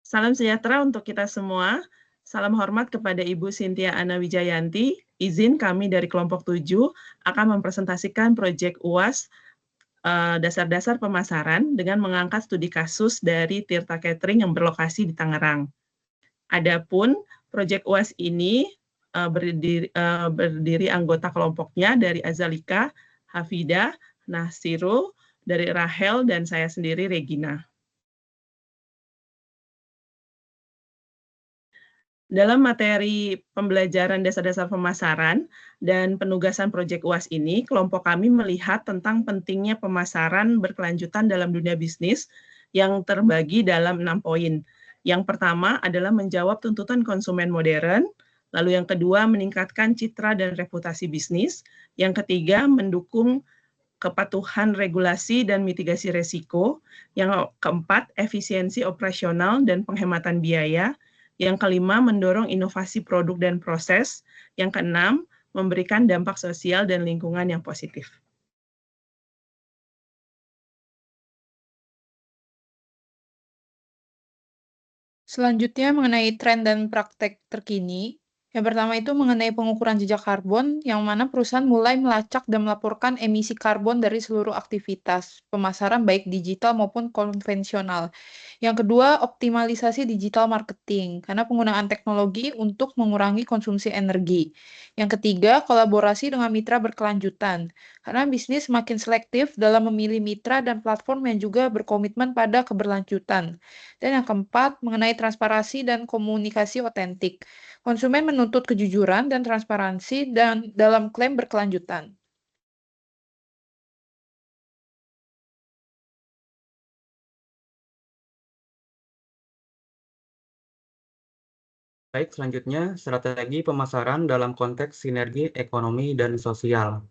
Salam sejahtera untuk kita semua. Salam hormat kepada Ibu Cynthia Anna Wijayanti. Izin kami dari kelompok 7 akan mempresentasikan proyek UAS dasar-dasar pemasaran dengan mengangkat studi kasus dari Tirta Catering yang berlokasi di Tangerang. Adapun proyek UAS ini berdiri anggota kelompoknya dari Azalika, Hafida, Nasirul, dari Rahel, dan saya sendiri Regina. Dalam materi pembelajaran dasar-dasar pemasaran dan penugasan proyek UAS ini, kelompok kami melihat tentang pentingnya pemasaran berkelanjutan dalam dunia bisnis yang terbagi dalam 6 poin. Yang pertama adalah menjawab tuntutan konsumen modern, lalu yang kedua meningkatkan citra dan reputasi bisnis, yang ketiga mendukung kepatuhan regulasi dan mitigasi resiko, yang keempat efisiensi operasional dan penghematan biaya, yang kelima mendorong inovasi produk dan proses, yang keenam memberikan dampak sosial dan lingkungan yang positif. Selanjutnya mengenai tren dan praktek terkini. Yang pertama itu mengenai pengukuran jejak karbon, yang mana perusahaan mulai melacak dan melaporkan emisi karbon dari seluruh aktivitas pemasaran baik digital maupun konvensional. Yang kedua, optimalisasi digital marketing, karena penggunaan teknologi untuk mengurangi konsumsi energi. Yang ketiga, kolaborasi dengan mitra berkelanjutan, karena bisnis semakin selektif dalam memilih mitra dan platform yang juga berkomitmen pada keberlanjutan. Dan yang keempat, mengenai transparansi dan komunikasi otentik. Konsumen menuntut kejujuran dan transparansi dan dalam klaim berkelanjutan. Baik, selanjutnya strategi pemasaran dalam konteks sinergi ekonomi dan sosial.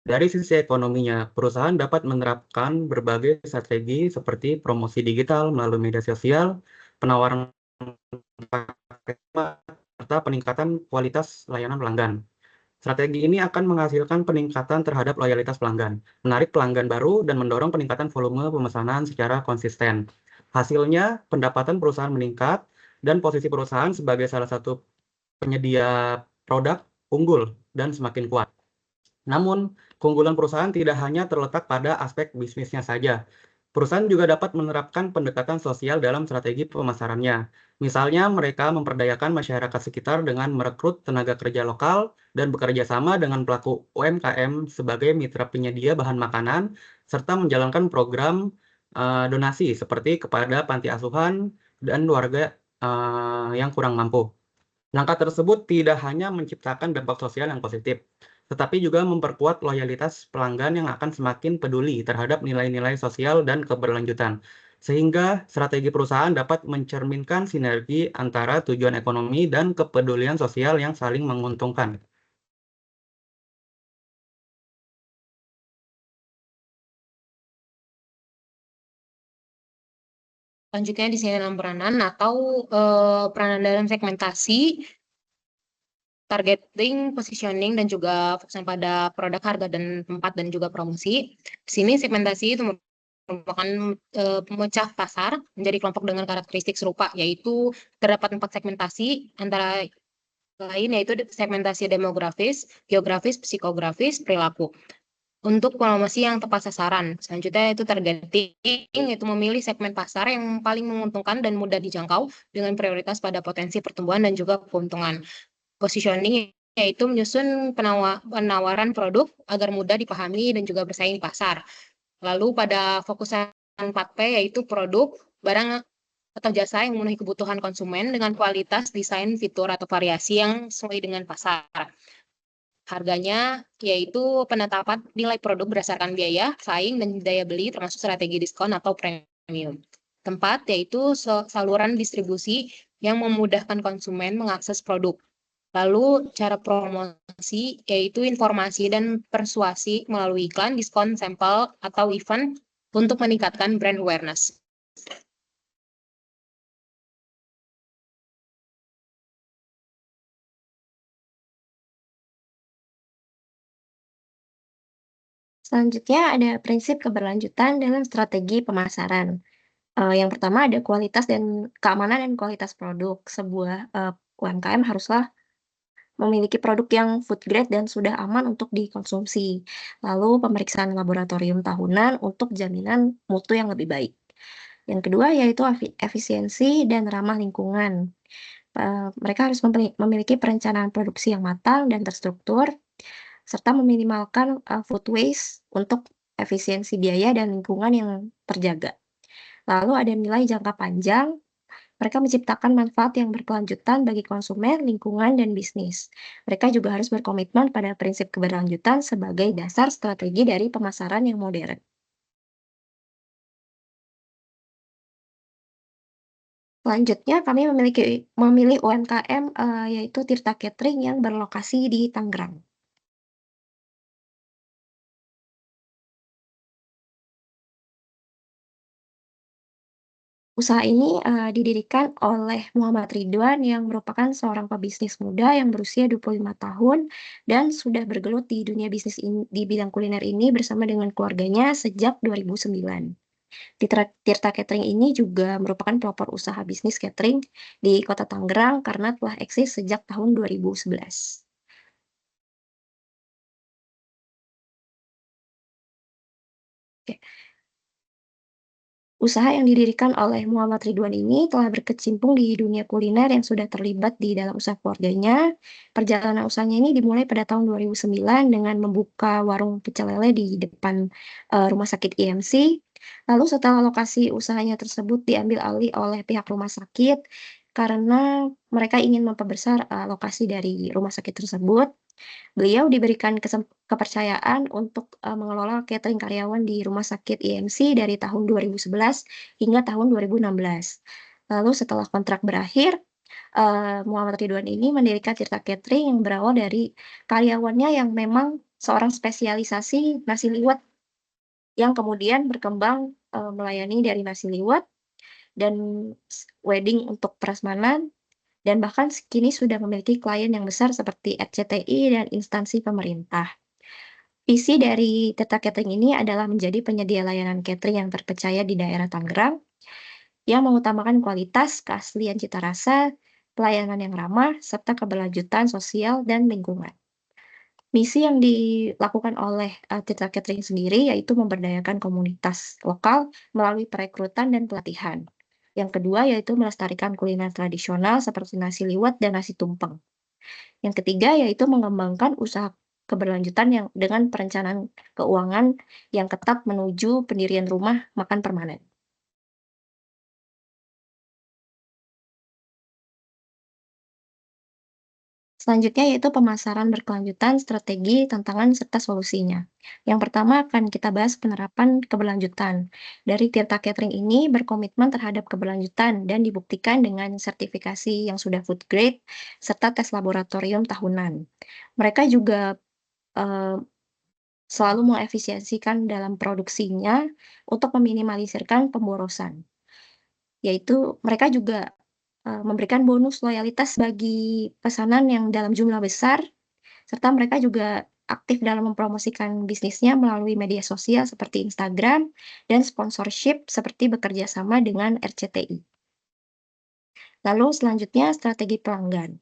Dari sisi ekonominya, perusahaan dapat menerapkan berbagai strategi seperti promosi digital melalui media sosial, penawaran paket, serta peningkatan kualitas layanan pelanggan. Strategi ini akan menghasilkan peningkatan terhadap loyalitas pelanggan, menarik pelanggan baru, dan mendorong peningkatan volume pemesanan secara konsisten. Hasilnya, pendapatan perusahaan meningkat, dan posisi perusahaan sebagai salah satu penyedia produk unggul dan semakin kuat. Namun, keunggulan perusahaan tidak hanya terletak pada aspek bisnisnya saja. Perusahaan juga dapat menerapkan pendekatan sosial dalam strategi pemasarannya. Misalnya, mereka memperdayakan masyarakat sekitar dengan merekrut tenaga kerja lokal dan bekerja sama dengan pelaku UMKM sebagai mitra penyedia bahan makanan, serta menjalankan program donasi seperti kepada panti asuhan dan warga yang kurang mampu. Langkah tersebut tidak hanya menciptakan dampak sosial yang positif, tetapi juga memperkuat loyalitas pelanggan yang akan semakin peduli terhadap nilai-nilai sosial dan keberlanjutan, sehingga strategi perusahaan dapat mencerminkan sinergi antara tujuan ekonomi dan kepedulian sosial yang saling menguntungkan. Selanjutnya di sini dalam peranan atau peranan dalam segmentasi, targeting, positioning, dan juga fokusnya pada produk, harga, dan tempat, dan juga promosi. Di sini segmentasi itu merupakan pemecah pasar menjadi kelompok dengan karakteristik serupa, yaitu terdapat 4 segmentasi antara lain, yaitu segmentasi demografis, geografis, psikografis, perilaku. Untuk promosi yang tepat sasaran, selanjutnya itu targeting, yaitu memilih segmen pasar yang paling menguntungkan dan mudah dijangkau dengan prioritas pada potensi pertumbuhan dan juga keuntungan. Positioning yaitu menyusun penawaran produk agar mudah dipahami dan juga bersaing di pasar. Lalu pada fokusan 4P yaitu produk, barang atau jasa yang memenuhi kebutuhan konsumen dengan kualitas, desain, fitur, atau variasi yang sesuai dengan pasar. Harganya yaitu penetapan nilai produk berdasarkan biaya, saing, dan daya beli termasuk strategi diskon atau premium. Tempat yaitu saluran distribusi yang memudahkan konsumen mengakses produk. Lalu cara promosi yaitu informasi dan persuasi melalui iklan, diskon, sampel, atau event untuk meningkatkan brand awareness. Selanjutnya ada prinsip keberlanjutan dalam strategi pemasaran. Yang pertama ada kualitas dan keamanan dan kualitas produk. Sebuah UMKM haruslah memiliki produk yang food grade dan sudah aman untuk dikonsumsi. Lalu pemeriksaan laboratorium tahunan untuk jaminan mutu yang lebih baik. Yang kedua yaitu efisiensi dan ramah lingkungan. Mereka harus memiliki perencanaan produksi yang matang dan terstruktur, serta meminimalkan food waste untuk efisiensi biaya dan lingkungan yang terjaga. Lalu ada nilai jangka panjang, mereka menciptakan manfaat yang berkelanjutan bagi konsumen, lingkungan, dan bisnis. Mereka juga harus berkomitmen pada prinsip keberlanjutan sebagai dasar strategi dari pemasaran yang modern. Selanjutnya, kami memilih UMKM yaitu Tirta Catering yang berlokasi di Tangerang. Usaha ini didirikan oleh Muhammad Ridwan yang merupakan seorang pebisnis muda yang berusia 25 tahun dan sudah bergelut di dunia bisnis di bidang kuliner ini bersama dengan keluarganya sejak 2009. Tirta Catering ini juga merupakan pelopor usaha bisnis catering di Kota Tangerang karena telah eksis sejak tahun 2011. Oke. Usaha yang didirikan oleh Muhammad Ridwan ini telah berkecimpung di dunia kuliner yang sudah terlibat di dalam usaha keluarganya. Perjalanan usahanya ini dimulai pada tahun 2009 dengan membuka warung pecel lele di depan rumah sakit IMC. Lalu setelah lokasi usahanya tersebut diambil alih oleh pihak rumah sakit karena mereka ingin memperbesar lokasi dari rumah sakit tersebut. Beliau diberikan kepercayaan untuk mengelola catering karyawan di Rumah Sakit IMC dari tahun 2011 hingga tahun 2016. Lalu setelah kontrak berakhir, Muhammad Ridwan ini mendirikan Tirta Catering yang berawal dari karyawannya yang memang seorang spesialisasi nasi liwet yang kemudian berkembang melayani dari nasi liwet dan wedding untuk prasmanan dan bahkan kini sudah memiliki klien yang besar seperti RCTI dan instansi pemerintah. Visi dari Tirta Catering ini adalah menjadi penyedia layanan catering yang terpercaya di daerah Tangerang, yang mengutamakan kualitas, keaslian cita rasa, pelayanan yang ramah, serta keberlanjutan sosial dan lingkungan. Misi yang dilakukan oleh Tirta Catering sendiri yaitu memberdayakan komunitas lokal melalui perekrutan dan pelatihan. Yang kedua yaitu melestarikan kuliner tradisional seperti nasi liwet dan nasi tumpeng. Yang ketiga yaitu mengembangkan usaha keberlanjutan yang dengan perencanaan keuangan yang ketat menuju pendirian rumah makan permanen. Selanjutnya yaitu pemasaran berkelanjutan, strategi, tantangan, serta solusinya. Yang pertama akan kita bahas penerapan keberlanjutan. Dari Tirta Catering ini berkomitmen terhadap keberlanjutan dan dibuktikan dengan sertifikasi yang sudah food grade, serta tes laboratorium tahunan. Mereka juga selalu mengefisiensikan dalam produksinya untuk meminimalisirkan pemborosan. Yaitu mereka juga memberikan bonus loyalitas bagi pesanan yang dalam jumlah besar, serta mereka juga aktif dalam mempromosikan bisnisnya melalui media sosial seperti Instagram dan sponsorship seperti bekerja sama dengan RCTI. Lalu selanjutnya strategi pelanggan.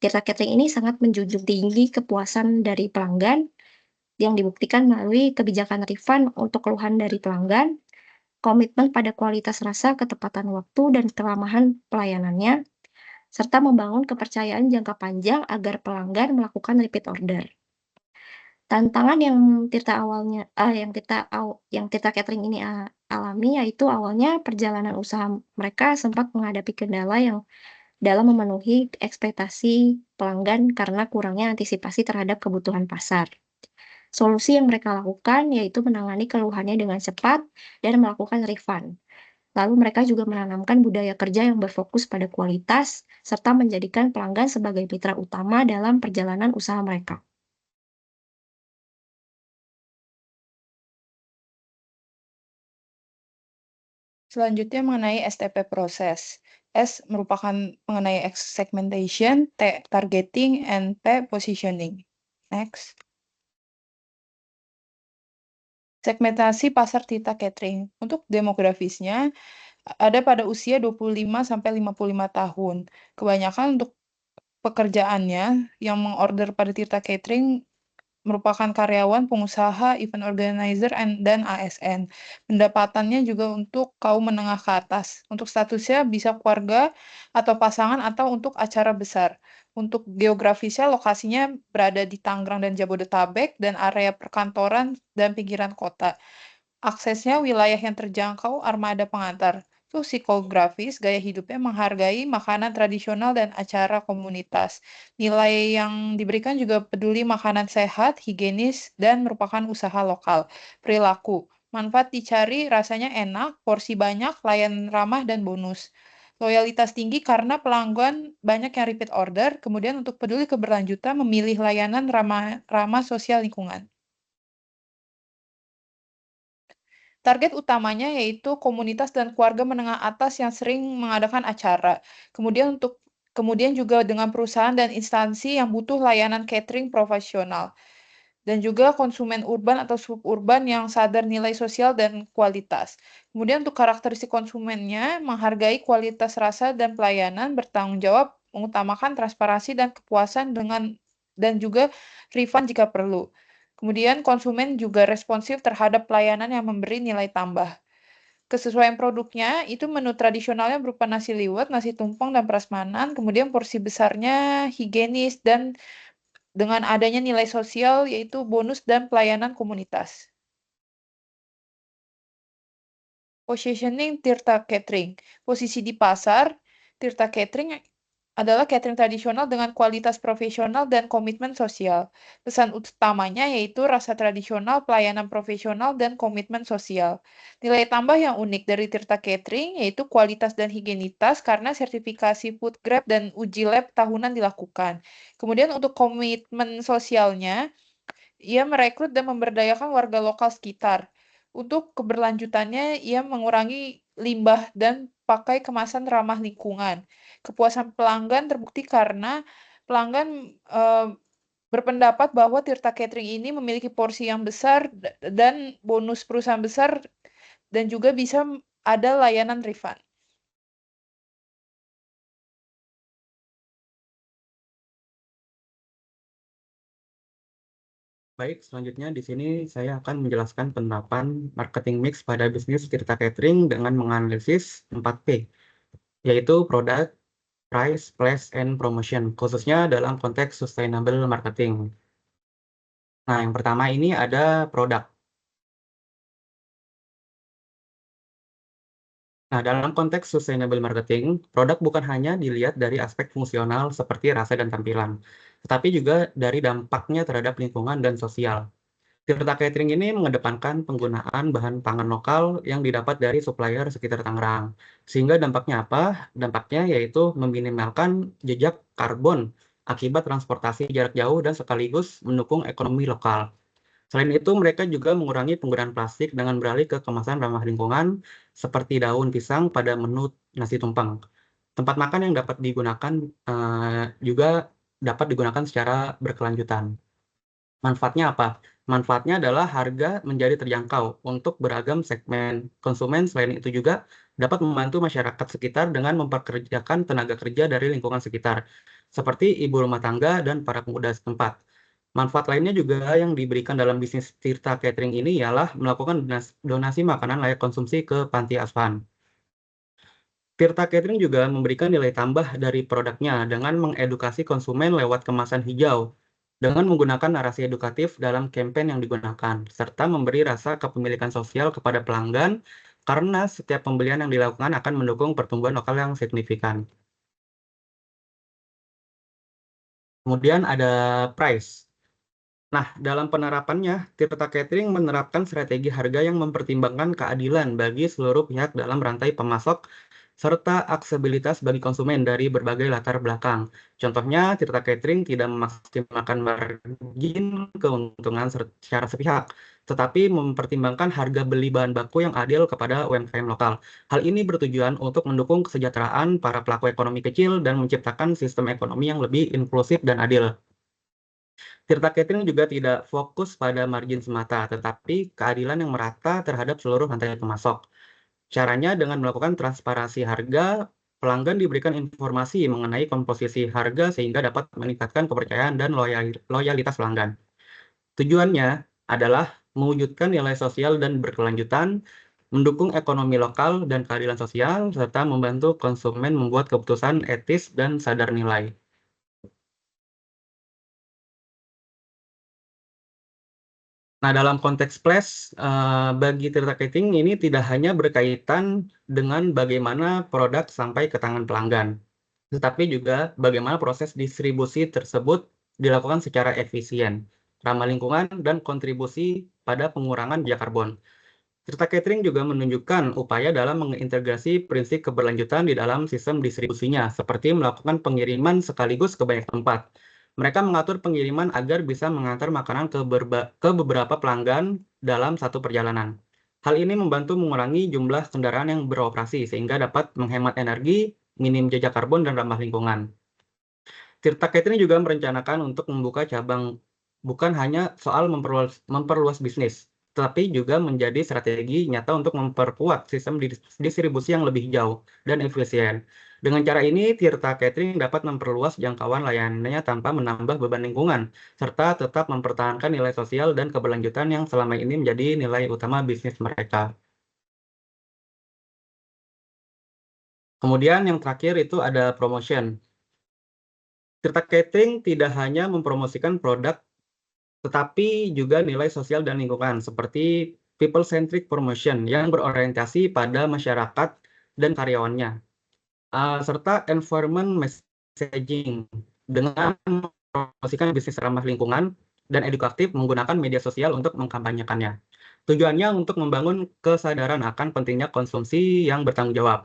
Tirta Catering ini sangat menjunjung tinggi kepuasan dari pelanggan yang dibuktikan melalui kebijakan refund untuk keluhan dari pelanggan, komitmen pada kualitas rasa, ketepatan waktu, dan keramahan pelayanannya, serta membangun kepercayaan jangka panjang agar pelanggan melakukan repeat order. Tantangan yang Tirta Catering ini alami yaitu awalnya perjalanan usaha mereka sempat menghadapi kendala yang dalam memenuhi ekspektasi pelanggan karena kurangnya antisipasi terhadap kebutuhan pasar. Solusi yang mereka lakukan yaitu menangani keluhannya dengan cepat dan melakukan refund. Lalu mereka juga menanamkan budaya kerja yang berfokus pada kualitas, serta menjadikan pelanggan sebagai mitra utama dalam perjalanan usaha mereka. Selanjutnya mengenai STP proses. S merupakan mengenai segmentation, T targeting, and P positioning. Next. Segmentasi pasar Tirta Catering. Untuk demografisnya, ada pada usia 25-55 tahun. Kebanyakan untuk pekerjaannya yang mengorder pada Tirta Catering merupakan karyawan, pengusaha, event organizer, dan ASN. Pendapatannya juga untuk kaum menengah ke atas. Untuk statusnya bisa keluarga atau pasangan atau untuk acara besar. Untuk geografisnya, lokasinya berada di Tangerang dan Jabodetabek dan area perkantoran dan pinggiran kota. Aksesnya wilayah yang terjangkau armada pengantar. Tuh psikografis, gaya hidupnya menghargai makanan tradisional dan acara komunitas. Nilai yang diberikan juga peduli makanan sehat, higienis, dan merupakan usaha lokal. Perilaku, manfaat dicari, rasanya enak, porsi banyak, layan ramah, dan bonus. Loyalitas tinggi karena pelanggan banyak yang repeat order, kemudian untuk peduli keberlanjutan memilih layanan ramah sosial lingkungan. Target utamanya yaitu komunitas dan keluarga menengah atas yang sering mengadakan acara. Kemudian juga dengan perusahaan dan instansi yang butuh layanan catering profesional. Dan juga konsumen urban atau suburban yang sadar nilai sosial dan kualitas. Kemudian untuk karakteristik konsumennya, menghargai kualitas rasa dan pelayanan, bertanggung jawab, mengutamakan transparansi dan kepuasan dan juga refund jika perlu. Kemudian konsumen juga responsif terhadap pelayanan yang memberi nilai tambah. Kesesuaian produknya itu menu tradisionalnya berupa nasi liwet, nasi tumpeng, dan prasmanan. Kemudian porsi besarnya higienis dan dengan adanya nilai sosial yaitu bonus dan pelayanan komunitas. Positioning Tirta Catering. Posisi di pasar, Tirta Catering adalah catering tradisional dengan kualitas profesional dan komitmen sosial. Pesan utamanya yaitu rasa tradisional, pelayanan profesional, dan komitmen sosial. Nilai tambah yang unik dari Tirta Catering yaitu kualitas dan higienitas karena sertifikasi Food Grade dan uji lab tahunan dilakukan. Kemudian untuk komitmen sosialnya, ia merekrut dan memberdayakan warga lokal sekitar. Untuk keberlanjutannya, ia mengurangi limbah dan pakai kemasan ramah lingkungan. Kepuasan pelanggan terbukti karena pelanggan berpendapat bahwa Tirta Catering ini memiliki porsi yang besar dan bonus perusahaan besar dan juga bisa ada layanan refund. Baik, selanjutnya di sini saya akan menjelaskan penerapan marketing mix pada bisnis Tirta Catering dengan menganalisis 4P, yaitu product, price, place, and promotion, khususnya dalam konteks sustainable marketing. Nah, yang pertama ini ada produk. Nah, dalam konteks sustainable marketing, produk bukan hanya dilihat dari aspek fungsional seperti rasa dan tampilan, tetapi juga dari dampaknya terhadap lingkungan dan sosial. Tirta Catering ini mengedepankan penggunaan bahan pangan lokal yang didapat dari supplier sekitar Tangerang. Sehingga dampaknya apa? Dampaknya yaitu meminimalkan jejak karbon akibat transportasi jarak jauh dan sekaligus mendukung ekonomi lokal. Selain itu, mereka juga mengurangi penggunaan plastik dengan beralih ke kemasan ramah lingkungan seperti daun pisang pada menu nasi tumpeng. Tempat makan yang dapat digunakan juga dapat digunakan secara berkelanjutan. Manfaatnya apa? Manfaatnya adalah harga menjadi terjangkau untuk beragam segmen konsumen. Selain itu juga dapat membantu masyarakat sekitar dengan memperkerjakan tenaga kerja dari lingkungan sekitar, seperti ibu rumah tangga dan para pemuda setempat. Manfaat lainnya juga yang diberikan dalam bisnis Tirta Catering ini ialah melakukan donasi makanan layak konsumsi ke panti asuhan. Tirta Catering juga memberikan nilai tambah dari produknya dengan mengedukasi konsumen lewat kemasan hijau, dengan menggunakan narasi edukatif dalam kampanye yang digunakan, serta memberi rasa kepemilikan sosial kepada pelanggan karena setiap pembelian yang dilakukan akan mendukung pertumbuhan lokal yang signifikan. Kemudian ada price. Nah, dalam penerapannya, Tirta Catering menerapkan strategi harga yang mempertimbangkan keadilan bagi seluruh pihak dalam rantai pemasok serta aksesibilitas bagi konsumen dari berbagai latar belakang. Contohnya, Tirta Catering tidak memaksimalkan margin keuntungan secara sepihak, tetapi mempertimbangkan harga beli bahan baku yang adil kepada UMKM lokal. Hal ini bertujuan untuk mendukung kesejahteraan para pelaku ekonomi kecil dan menciptakan sistem ekonomi yang lebih inklusif dan adil. Tirta Catering juga tidak fokus pada margin semata, tetapi keadilan yang merata terhadap seluruh rantai pemasok. Caranya dengan melakukan transparansi harga, pelanggan diberikan informasi mengenai komposisi harga sehingga dapat meningkatkan kepercayaan dan loyalitas pelanggan. Tujuannya adalah mewujudkan nilai sosial dan berkelanjutan, mendukung ekonomi lokal dan keadilan sosial, serta membantu konsumen membuat keputusan etis dan sadar nilai. Nah, dalam konteks Flash, bagi Tirta Catering ini tidak hanya berkaitan dengan bagaimana produk sampai ke tangan pelanggan, tetapi juga bagaimana proses distribusi tersebut dilakukan secara efisien, ramah lingkungan, dan kontribusi pada pengurangan jejak karbon. Tirta Catering juga menunjukkan upaya dalam mengintegrasi prinsip keberlanjutan di dalam sistem distribusinya, seperti melakukan pengiriman sekaligus ke banyak tempat. Mereka mengatur pengiriman agar bisa mengantar makanan ke beberapa pelanggan dalam satu perjalanan. Hal ini membantu mengurangi jumlah kendaraan yang beroperasi sehingga dapat menghemat energi, minim jejak karbon, dan ramah lingkungan. Tirta Catering juga merencanakan untuk membuka cabang, bukan hanya soal memperluas bisnis, tetapi juga menjadi strategi nyata untuk memperkuat sistem distribusi yang lebih jauh dan efisien. Dengan cara ini, Tirta Catering dapat memperluas jangkauan layanannya tanpa menambah beban lingkungan, serta tetap mempertahankan nilai sosial dan keberlanjutan yang selama ini menjadi nilai utama bisnis mereka. Kemudian yang terakhir itu ada promotion. Tirta Catering tidak hanya mempromosikan produk, tetapi juga nilai sosial dan lingkungan, seperti people-centric promotion yang berorientasi pada masyarakat dan karyawannya. Serta environment messaging dengan mempromosikan bisnis ramah lingkungan dan edukatif menggunakan media sosial untuk mengkampanyekannya. Tujuannya untuk membangun kesadaran akan pentingnya konsumsi yang bertanggung jawab,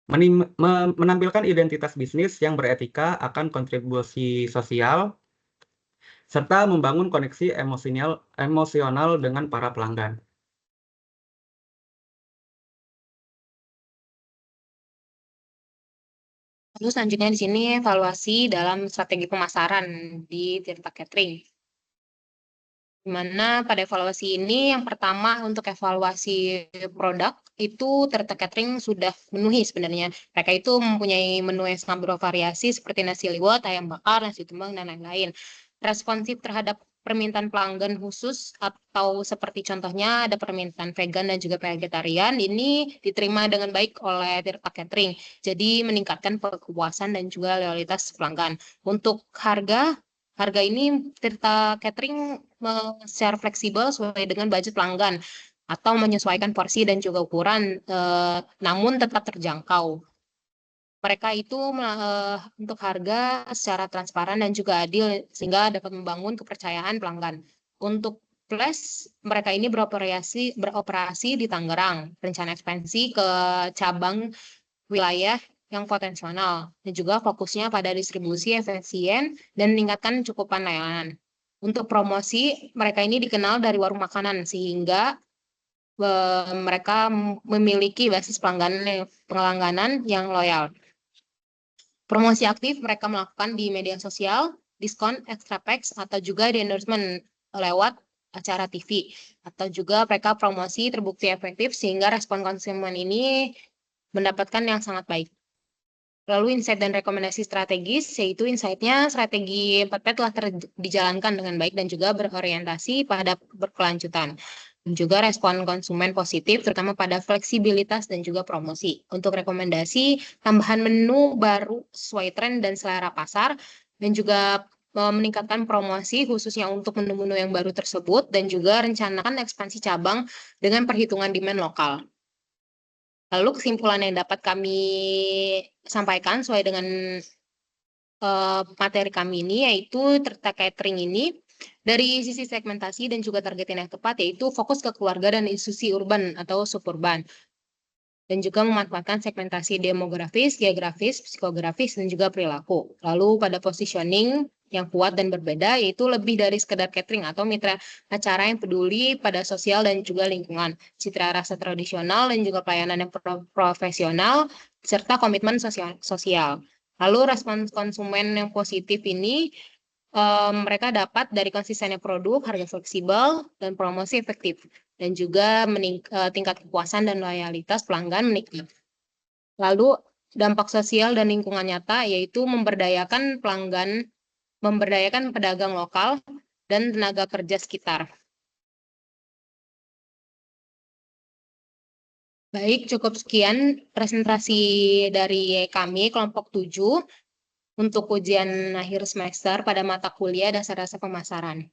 menampilkan identitas bisnis yang beretika akan kontribusi sosial, serta membangun koneksi emosional dengan para pelanggan. Lalu selanjutnya di sini evaluasi dalam strategi pemasaran di Tirta Catering. Di mana pada evaluasi ini yang pertama untuk evaluasi produk itu Tirta Catering sudah memenuhi sebenarnya. Mereka itu mempunyai menu yang sangat bervariasi seperti nasi liwet, ayam bakar, nasi tumbang, dan lain-lain. Responsif terhadap permintaan pelanggan khusus atau seperti contohnya ada permintaan vegan dan juga vegetarian, ini diterima dengan baik oleh Tirta Catering. Jadi meningkatkan kepuasan dan juga loyalitas pelanggan. Untuk harga ini Tirta Catering secara fleksibel sesuai dengan budget pelanggan atau menyesuaikan porsi dan juga ukuran, namun tetap terjangkau. Mereka itu untuk harga secara transparan dan juga adil sehingga dapat membangun kepercayaan pelanggan. Untuk Flash, mereka ini beroperasi di Tangerang, rencana ekspansi ke cabang wilayah yang potensial dan juga fokusnya pada distribusi efisien dan meningkatkan cukupan layanan. Untuk promosi, mereka ini dikenal dari warung makanan sehingga mereka memiliki basis pelangganan yang loyal. Promosi aktif mereka melakukan di media sosial, diskon, extra packs, atau juga di endorsement lewat acara TV. Atau juga mereka promosi terbukti efektif sehingga respon konsumen ini mendapatkan yang sangat baik. Lalu insight dan rekomendasi strategis, yaitu insight-nya strategi 4P telah dijalankan dengan baik dan juga berorientasi pada berkelanjutan. Dan juga respon konsumen positif, terutama pada fleksibilitas dan juga promosi. Untuk rekomendasi, tambahan menu baru sesuai tren dan selera pasar, dan juga meningkatkan promosi khususnya untuk menu-menu yang baru tersebut, dan juga rencanakan ekspansi cabang dengan perhitungan demand lokal. Lalu kesimpulan yang dapat kami sampaikan sesuai dengan materi kami ini, yaitu Tirta Catering ini dari sisi segmentasi dan juga targeting yang tepat, yaitu fokus ke keluarga dan institusi urban atau suburban. Dan juga memanfaatkan segmentasi demografis, geografis, psikografis, dan juga perilaku. Lalu pada positioning yang kuat dan berbeda, yaitu lebih dari sekedar catering atau mitra acara yang peduli pada sosial dan juga lingkungan, citra rasa tradisional dan juga pelayanan yang profesional, serta komitmen sosial. Lalu respons konsumen yang positif ini mereka dapat dari konsistennya produk, harga fleksibel, dan promosi efektif. Dan juga tingkat kepuasan dan loyalitas pelanggan meningkat. Lalu dampak sosial dan lingkungan nyata yaitu memberdayakan pelanggan, memberdayakan pedagang lokal, dan tenaga kerja sekitar. Baik, cukup sekian presentasi dari kami, kelompok 7, untuk ujian akhir semester pada mata kuliah dasar-dasar pemasaran.